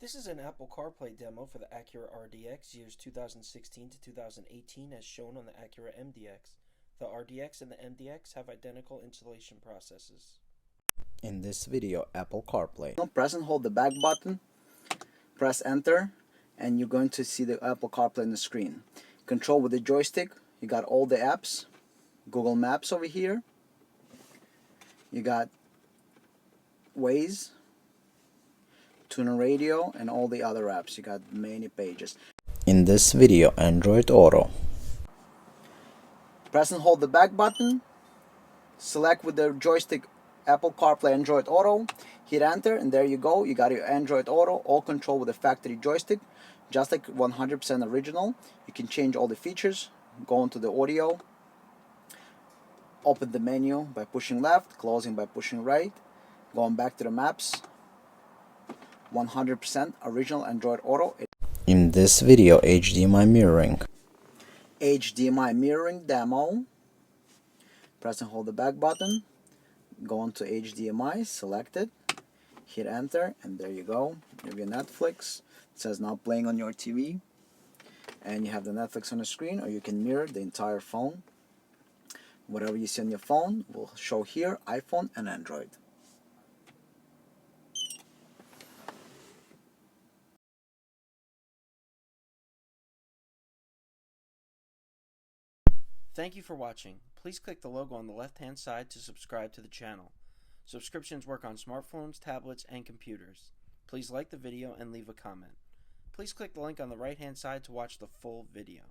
This is an Apple CarPlay demo for the Acura RDX years 2016 to 2018 as shown on the Acura MDX. The RDX and the MDX have identical installation processes. In this video, Apple CarPlay. Press and hold the back button, press enter, and you're going to see the Apple CarPlay on the screen. Control with the joystick, you got all the apps, Google Maps over here, you got Waze, Tuner Radio, and all the other apps. You got many pages. In this video, Android Auto. Press and hold the back button, select with the joystick Apple CarPlay Android Auto, hit enter, and there you go. You got your Android Auto, all control with the factory joystick, just like 100% original. You can change all the features, go into the audio, open the menu by pushing left, closing by pushing right, going back to the maps. 100% original Android Auto. In this video, HDMI mirroring. HDMI mirroring demo. Press and hold the back button, go on to HDMI, select it, hit enter, and there you go. You have your Netflix. It says now playing on your TV, and you have the Netflix on the screen, or you can mirror the entire phone. Whatever you see on your phone will show here, iPhone and Android. Thank you for watching. Please click the logo on the left-hand side to subscribe to the channel. Subscriptions work on smartphones, tablets, and computers. Please like the video and leave a comment. Please click the link on the right-hand side to watch the full video.